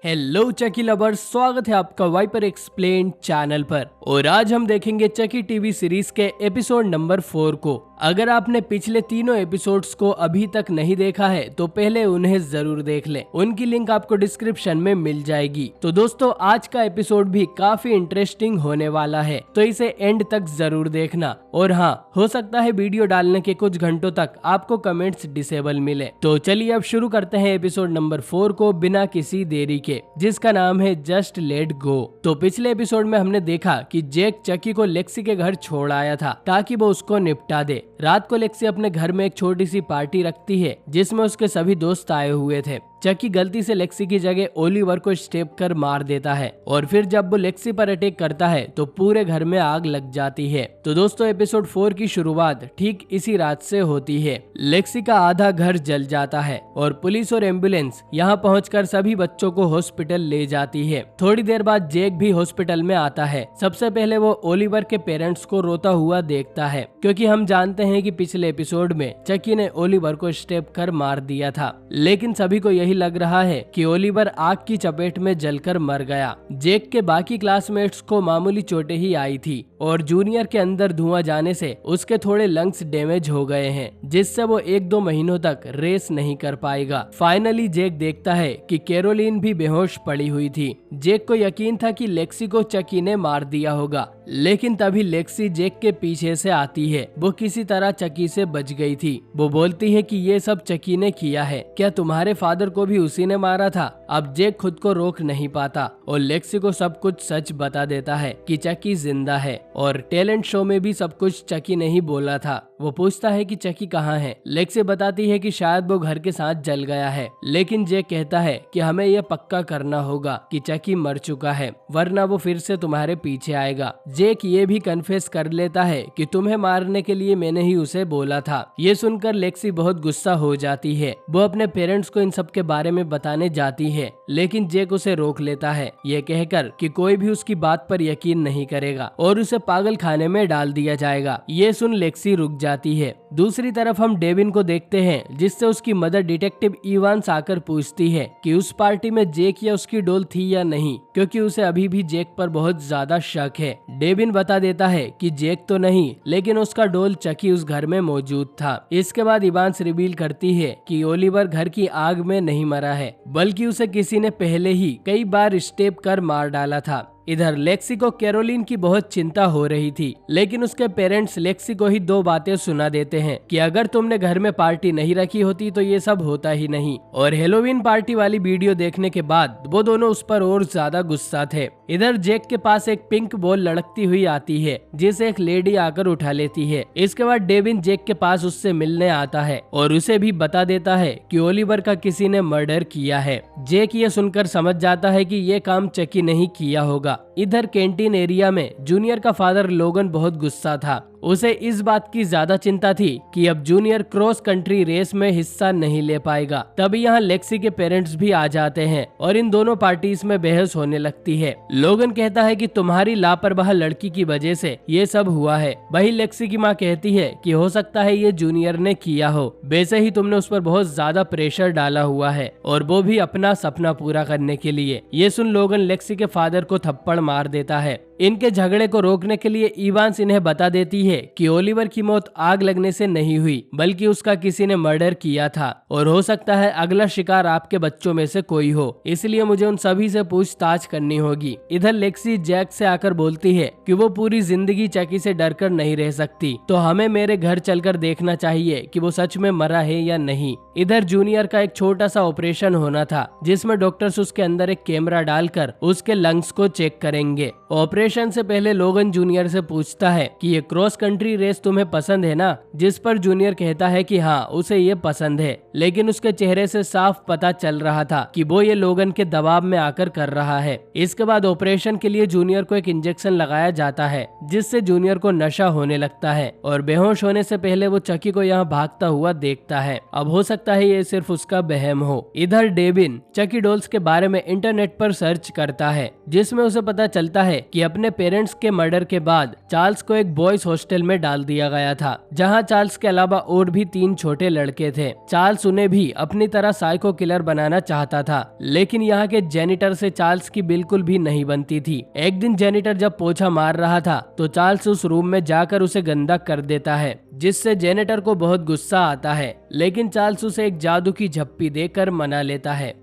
Hello चकी lovers, स्वागत है आपका वाइपर एक्सप्लेन चैनल पर। और आज हम देखेंगे चकी टीवी सीरीज के एपिसोड नंबर 4 को। अगर आपने पिछले तीनों एपिसोड्स को अभी तक नहीं देखा है तो पहले उन्हें जरूर देख लें, उनकी लिंक आपको डिस्क्रिप्शन में मिल जाएगी। तो दोस्तों, आज का एपिसोड भी काफी इंटरेस्टिंग होने वाला है, तो इसे एंड तक जरूर देखना। और हाँ, हो सकता है वीडियो डालने के कुछ घंटों तक आपको कमेंट्स डिसेबल मिले। तो चलिए अब शुरू करते हैं एपिसोड नंबर 4 को बिना किसी देरी के, जिसका नाम है जस्ट लेट गो। तो पिछले एपिसोड में हमने देखा कि जैक चकी को लेक्सी के घर छोड़ आया था ताकि वो उसको निपटा दे। रात को लेक्सी अपने घर में एक छोटी सी पार्टी रखती है जिसमें उसके सभी दोस्त आए हुए थे। चकी गलती से लेक्सी की जगह ओलिवर को स्टेप कर मार देता है और फिर जब वो लेक्सी पर अटैक करता है तो पूरे घर में आग लग जाती है। तो दोस्तों, एपिसोड 4 की शुरुआत ठीक इसी रात से होती है। लेक्सी का आधा घर जल जाता है और पुलिस और एम्बुलेंस यहाँ पहुंचकर सभी बच्चों को हॉस्पिटल ले जाती है। थोड़ी देर बाद जैक भी हॉस्पिटल में आता है। सबसे पहले वो ओलिवर के पेरेंट्स को रोता हुआ देखता है, क्योंकि हम जानते हैं कि पिछले एपिसोड में चकी ने ओलिवर को स्टेप कर मार दिया था। लेकिन सभी को यही लग रहा है कि ओलिवर आग की चपेट में जलकर मर गया। जैक के बाकी क्लासमेट्स को मामूली चोटें ही आई थी और जूनियर के अंदर धुआं जाने से उसके थोड़े लंग्स डैमेज हो गए हैं, जिससे वो 1-2 महीनों तक रेस नहीं कर पाएगा। फाइनली जैक देखता है कि कैरोलिन भी बेहोश पड़ी हुई थी। जैक को यकीन था कि लेक्सी को चकी ने मार दिया होगा, लेकिन तभी लेक्सी जैक के पीछे से आती है। वो किसी तरह चकी से बच गई थी। वो बोलती है कि ये सब चकी ने किया है, क्या तुम्हारे फादर को भी उसी ने मारा था? अब जैक खुद को रोक नहीं पाता और लेक्सी को सब कुछ सच बता देता है कि चकी जिंदा है और टैलेंट शो में भी सब कुछ चकी ने ही बोला था। वो पूछता है कि चकी कहाँ है। लेक्सी बताती है कि शायद वो घर के साथ जल गया है, लेकिन जैक कहता है कि हमें यह पक्का करना होगा कि चकी मर चुका है, वरना वो फिर से तुम्हारे पीछे आएगा। जैक ये भी कन्फेस कर लेता है कि तुम्हें मारने के लिए मैंने ही उसे बोला था। ये सुनकर लेक्सी बहुत गुस्सा हो जाती है। वो अपने पेरेंट्स को इन सब के बारे में बताने जाती है, लेकिन जैक उसे रोक लेता है, ये कहकर कि कोई भी उसकी बात पर यकीन नहीं करेगा और उसे पागल खाने में डाल दिया जाएगा। ये सुन लेक्सी रुक जाती है। दूसरी तरफ हम डेविन को देखते हैं, जिससे उसकी मदर डिटेक्टिव इवांस आकर पूछती है कि उस पार्टी में जैक या उसकी डॉल थी या नहीं, क्योंकि उसे अभी भी जैक पर बहुत ज्यादा शक है। डेविन बता देता है कि जैक तो नहीं, लेकिन उसका डॉल चकी उस घर में मौजूद था। इसके बाद इवांस रिवील करती है कि ओलिवर घर की आग में नहीं मरा है, बल्कि उसे किसी ने पहले ही कई बार स्टेप कर मार डाला था। इधर लेक्सी को कैरोलिन की बहुत चिंता हो रही थी, लेकिन उसके पेरेंट्स लेक्सी को ही 2 बातें सुना देते हैं कि अगर तुमने घर में पार्टी नहीं रखी होती तो ये सब होता ही नहीं। और हेलोवीन पार्टी वाली वीडियो देखने के बाद वो दोनों उस पर और ज्यादा गुस्सा थे। इधर जैक के पास एक पिंक बॉल लड़कती हुई आती है, जिसे एक लेडी आकर उठा लेती है। इसके बाद डेविन जैक के पास उससे मिलने आता है और उसे भी बता देता है कि ओलिवर का किसी ने मर्डर किया है। जैक ये सुनकर समझ जाता है कि ये काम चकी नहीं किया होगा। इधर कैंटीन एरिया में जूनियर का फादर लोगन बहुत गुस्सा था। उसे इस बात की ज्यादा चिंता थी कि अब जूनियर क्रॉस कंट्री रेस में हिस्सा नहीं ले पाएगा। तभी यहाँ लेक्सी के पेरेंट्स भी आ जाते हैं और इन दोनों पार्टीज में बहस होने लगती है। लोगन कहता है कि तुम्हारी लापरवाह लड़की की वजह से ये सब हुआ है। वही लेक्सी की माँ कहती है कि हो सकता है ये जूनियर ने किया हो, वैसे ही तुमने उस पर बहुत ज्यादा प्रेशर डाला हुआ है, और वो भी अपना सपना पूरा करने के लिए। ये सुन लोगन लेक्सी के फादर को थप्पड़ मार देता है। इनके झगड़े को रोकने के लिए इवांस इन्हें बता देती है कि ओलिवर की मौत आग लगने से नहीं हुई, बल्कि उसका किसी ने मर्डर किया था और हो सकता है अगला शिकार आपके बच्चों में से कोई हो, इसलिए मुझे उन सभी से पूछताछ करनी होगी। इधर लेक्सी जैक से आकर बोलती है कि वो पूरी जिंदगी चकी से डरकर नहीं रह सकती, तो हमें मेरे घर चलकर देखना चाहिए कि वो सच में मरा है या नहीं। इधर जूनियर का एक छोटा सा ऑपरेशन होना था, जिसमें डॉक्टर्स उसके अंदर एक कैमरा डालकर उसके लंग्स को चेक करेंगे। ऑपरेशन से पहले लोगन जूनियर से पूछता है कि ये क्रॉस कंट्री रेस तुम्हें पसंद है ना, जिस पर जूनियर कहता है कि हाँ, उसे ये पसंद है, लेकिन उसके चेहरे से साफ पता चल रहा था कि वो ये लोगन के दबाव में आकर कर रहा है। इसके बाद ऑपरेशन के लिए जूनियर को एक इंजेक्शन लगाया जाता है, जिससे जूनियर को नशा होने लगता है और बेहोश होने से पहले वो चकी को यहाँ भागता हुआ देखता है। अब हो सकता है ये सिर्फ उसका वहम हो। इधर डेविन चकी डॉल्स के बारे में इंटरनेट पर सर्च करता है, जिसमें उसे पता चलता है कि अपने पेरेंट्स के मर्डर के बाद चार्ल्स को एक बॉयज हॉस्टल हॉस्टल में डाल दिया गया था, जहां चार्ल्स के अलावा और भी 3 छोटे लड़के थे। चार्ल्स उन्हें भी अपनी तरह साइको किलर बनाना चाहता था, लेकिन यहाँ के जेनिटर से चार्ल्स की बिल्कुल भी नहीं बनती थी। एक दिन जेनिटर जब पोछा मार रहा था तो चार्ल्स उस रूम में जाकर उसे गंदा कर देता है, जिससे जेनिटर को बहुत गुस्सा आता है, लेकिन चार्ल्स उसे एक जादू की झप्पी देकर मना लेता है।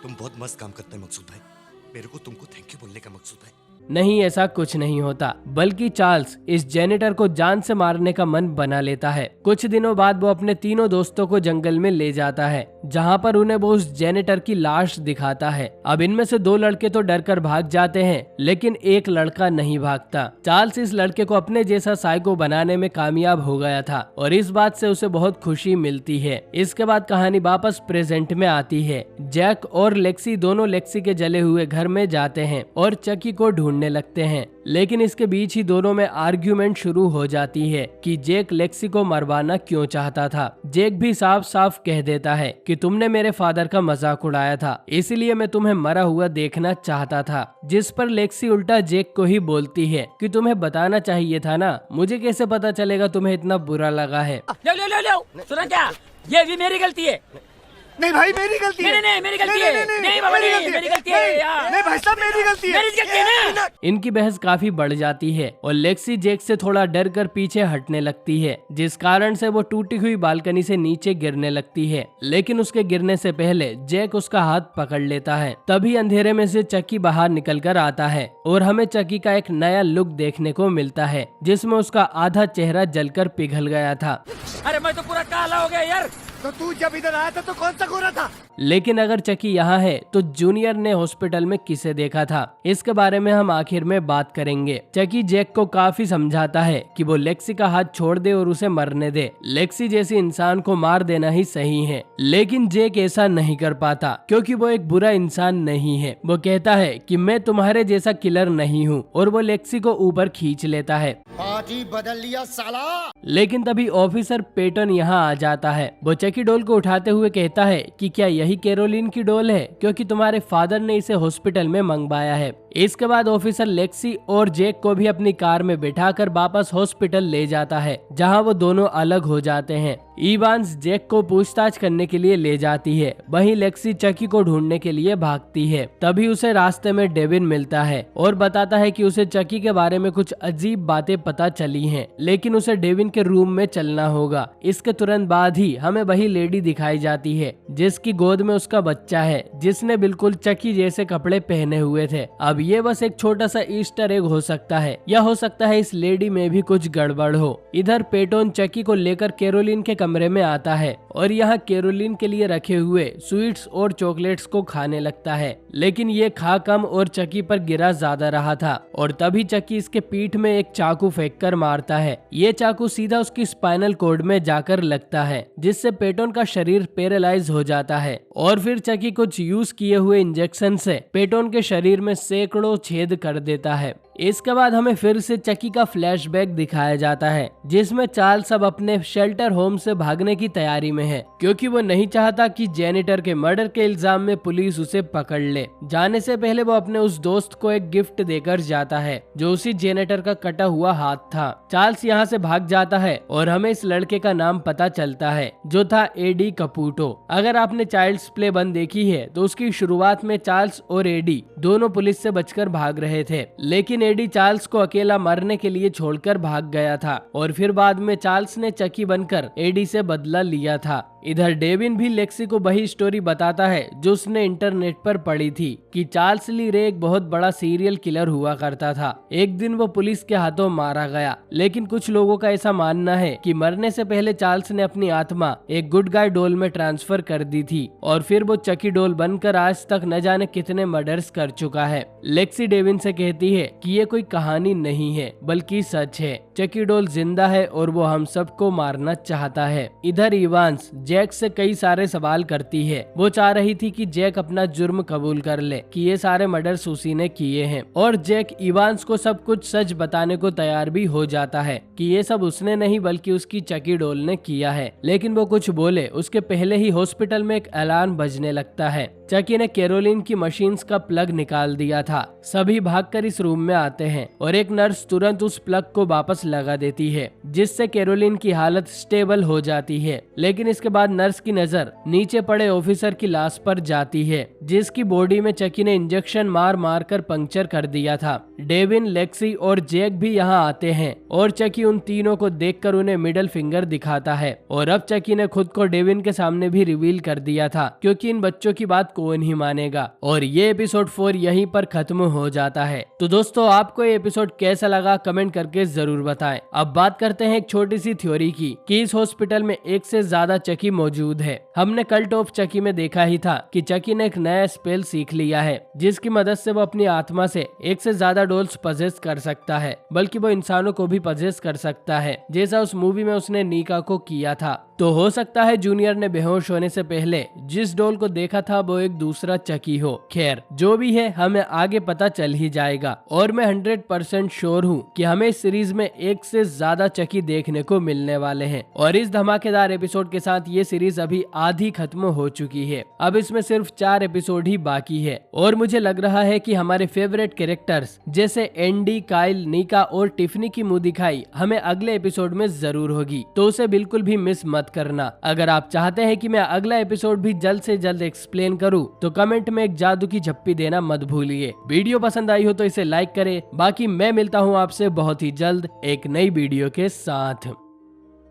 तुम बहुत मस्त काम करते हैं मकसूद भाई, मेरे को तुमको थैंक यू बोलने का मकसूद भाई। नहीं, ऐसा कुछ नहीं होता, बल्कि चार्ल्स इस जेनिटर को जान से मारने का मन बना लेता है। कुछ दिनों बाद वो अपने तीनों दोस्तों को जंगल में ले जाता है, जहां पर उन्हें वो उस जेनिटर की लाश दिखाता है। अब इनमें से 2 लड़के तो डरकर भाग जाते हैं, लेकिन एक लड़का नहीं भागता। चार्ल्स इस लड़के को अपने जैसा साइको बनाने में कामयाब हो गया था और इस बात से उसे बहुत खुशी मिलती है। इसके बाद कहानी वापस प्रेजेंट में आती है। जैक और लेक्सी दोनों लेक्सी के जले हुए घर में जाते हैं और चकी को ढूंढने लगते हैं, लेकिन इसके बीच ही दोनों में आर्ग्यूमेंट शुरू हो जाती है कि जैक लेक्सी को मरवाना क्यों चाहता था। जैक भी साफ साफ कह देता है कि तुमने मेरे फादर का मजाक उड़ाया था, इसलिए मैं तुम्हें मरा हुआ देखना चाहता था। जिस पर लेक्सी उल्टा जैक को ही बोलती है कि तुम्हें बताना चाहिए था ना, मुझे कैसे पता चलेगा तुम्हें इतना बुरा लगा है। लो सुना क्या, ये भी मेरी गलती है। नहीं भाई मेरी गलती है। नहीं मेरी गलती है। नहीं बाबा नहीं, मेरी गलती है यार। नहीं भाई साहब मेरी गलती है। मेरी गलती है ना। इनकी बहस काफी बढ़ जाती है और लेक्सी जैक से थोड़ा डर कर पीछे हटने लगती है, जिस कारण से वो टूटी हुई बालकनी से नीचे गिरने लगती है। लेकिन उसके गिरने से पहले जैक उसका हाथ पकड़ लेता है। तभी अंधेरे में से चकी बाहर निकल कर आता है और हमें चकी का एक नया लुक देखने को मिलता है, जिसमें उसका आधा चेहरा जलकर पिघल गया था। अरे मैं तो पूरा काला हो गया यार। तो तू जब इधर आया था तो कौन सा गोरा था? लेकिन अगर चकी यहाँ है तो जूनियर ने हॉस्पिटल में किसे देखा था, इसके बारे में हम आखिर में बात करेंगे। चकी जैक को काफी समझाता है कि वो लेक्सी का हाथ छोड़ दे और उसे मरने दे। लेक्सी जैसी इंसान को मार देना ही सही है, लेकिन जैक ऐसा नहीं कर पाता क्योंकि वो एक बुरा इंसान नहीं है। वो कहता है कि मैं तुम्हारे जैसा किलर नहीं हूँ और वो लेक्सी को ऊपर खींच लेता है। पार्टी बदल लिया साला। लेकिन तभी ऑफिसर पेटन यहाँ आ जाता है। वो चकी डॉल को उठाते हुए कहता है कि क्या यही कैरोलिन की डॉल है, क्योंकि तुम्हारे फादर ने इसे हॉस्पिटल में मंगवाया है। इसके बाद ऑफिसर लेक्सी और जैक को भी अपनी कार में बिठाकर वापस हॉस्पिटल ले जाता है, जहां वो दोनों अलग हो जाते हैं। इवांस जैक को पूछताछ करने के लिए ले जाती है, वहीं लेक्सी चकी को ढूंढने के लिए भागती है। तभी उसे रास्ते में डेविन मिलता है और बताता है कि उसे चकी के बारे में कुछ अजीब बातें पता चली हैं, लेकिन उसे डेविन के रूम में चलना होगा। इसके तुरंत बाद ही हमें वही लेडी दिखाई जाती है जिसकी गोद में उसका बच्चा है, जिसने बिल्कुल चकी जैसे कपड़े पहने हुए थे। अब ये बस एक छोटा सा ईस्टर एग हो सकता है, या हो सकता है इस लेडी में भी कुछ गड़बड़ हो। इधर पेटोन चकी को लेकर कैरोलिन के कमरे में आता है और यहाँ कैरोलिन के लिए रखे हुए स्वीट्स और चॉकलेट्स को खाने लगता है, लेकिन ये खा कम और चकी पर गिरा ज्यादा रहा था। और तभी चकी इसके पीठ में एक चाकू फेंक कर मारता है। ये चाकू सीधा उसकी स्पाइनल कॉर्ड में जाकर लगता है, जिससे पेटोन का शरीर पैरालाइज हो जाता है। और फिर चकी कुछ यूज किए हुए इंजेक्शन से पेटोन के शरीर में सैकड़ों छेद कर देता है। इसके बाद हमें फिर से चकी का फ्लैशबैक दिखाया जाता है, जिसमें चार्ल्स अब अपने शेल्टर होम से भागने की तैयारी में है, क्योंकि वो नहीं चाहता कि जेनिटर के मर्डर के इल्जाम में पुलिस उसे पकड़ ले। जाने से पहले वो अपने उस दोस्त को एक गिफ्ट देकर जाता है, जो उसी जेनिटर का कटा हुआ हाथ था। चार्ल्स यहाँ से भाग जाता है और हमें इस लड़के का नाम पता चलता है, जो था एडी कपूटो। अगर आपने चाइल्ड्स प्ले 1 देखी है तो उसकी शुरुआत में चार्ल्स और एडी दोनों पुलिस से बचकर भाग रहे थे, लेकिन एडी चार्ल्स को अकेला मरने के लिए छोड़कर भाग गया था और फिर बाद में चार्ल्स ने चकी बनकर एडी से बदला लिया था। इधर डेविन भी लेक्सी को वही स्टोरी बताता है जो उसने इंटरनेट पर पढ़ी थी कि चार्ल्स ली रे एक बहुत बड़ा सीरियल किलर हुआ करता था। एक दिन वो पुलिस के हाथों मारा गया, लेकिन कुछ लोगों का ऐसा मानना है कि मरने से पहले चार्ल्स ने अपनी आत्मा एक गुड गाय डॉल में ट्रांसफर कर दी थी और फिर वो चकी डॉल बनकर आज तक न जाने कितने मर्डर्स कर चुका है। लेक्सी डेविन से कहती है कि ये कोई कहानी नहीं है बल्कि सच है। चकी डॉल जिंदा है और वो हम सबको मारना चाहता है। इधर इवांस जैक से कई सारे सवाल करती है। वो चाह रही थी कि जैक अपना जुर्म कबूल कर ले कि ये सारे मर्डर्स उसी ने किए हैं, और जैक इवांस को सब कुछ सच बताने को तैयार भी हो जाता है कि ये सब उसने नहीं बल्कि उसकी चकी डॉल ने किया है। लेकिन वो कुछ बोले उसके पहले ही हॉस्पिटल में एक अलार्म बजने लगता है। चकी ने कैरोलिन की मशीन्स का प्लग निकाल दिया था। सभी भागकर इस रूम में आते हैं और एक नर्स तुरंत उस प्लग को वापस लगा देती है, जिससे कैरोलिन की हालत स्टेबल हो जाती है। लेकिन इसके बाद नर्स की नजर नीचे पड़े ऑफिसर की लाश पर जाती है, जिसकी बॉडी में चकी ने इंजेक्शन मार मार कर पंक्चर कर दिया था। डेविन, लेक्सी और जैक भी यहाँ आते हैं और चकी उन तीनों को देखकर उन्हें मिडिल फिंगर दिखाता है। और अब चकी ने खुद को डेविन के सामने भी रिवील कर दिया था, क्योंकि इन बच्चों की बात कौन ही मानेगा। और ये एपिसोड 4 यहीं पर खत्म हो जाता है। तो दोस्तों, आपको ये एपिसोड कैसा लगा कमेंट करके जरूर बताएं। अब बात करते हैं एक छोटी सी थ्योरी की कि इस हॉस्पिटल में एक से ज्यादा चकी मौजूद है। हमने कल्ट ऑफ चकी में देखा ही था कि चकी ने एक नया स्पेल सीख लिया है, जिसकी मदद से वो अपनी आत्मा से एक से ज्यादा डॉल्स पजेस कर सकता है, बल्कि वो इंसानों को भी पजेस कर सकता है, जैसा उस मूवी में उसने नीका को किया था। तो हो सकता है जूनियर ने बेहोश होने से पहले जिस डॉल को देखा था वो एक दूसरा चकी हो। खैर, जो भी है हमें आगे पता चल ही जाएगा। और मैं 100% श्योर हूँ कि हमें इस सीरीज में एक से ज्यादा चकी देखने को मिलने वाले हैं। और इस धमाकेदार एपिसोड के साथ ये सीरीज अभी आधी खत्म हो चुकी है। अब इसमें सिर्फ 4 एपिसोड ही बाकी है। और मुझे लग रहा है कि हमारे फेवरेट कैरेक्टर्स जैसे एंडी, काइल, नीका और टिफनी की मुंह दिखाई हमें अगले एपिसोड में जरूर होगी, तो उसे बिल्कुल भी मिस मत करना। अगर आप चाहते हैं कि मैं अगला एपिसोड भी जल्द से जल्द एक्सप्लेन करूं, तो कमेंट में एक जादू की झप्पी देना मत भूलिए। वीडियो पसंद आई हो तो इसे लाइक करें। बाकी मैं मिलता हूं आपसे बहुत ही जल्द एक नई वीडियो के साथ।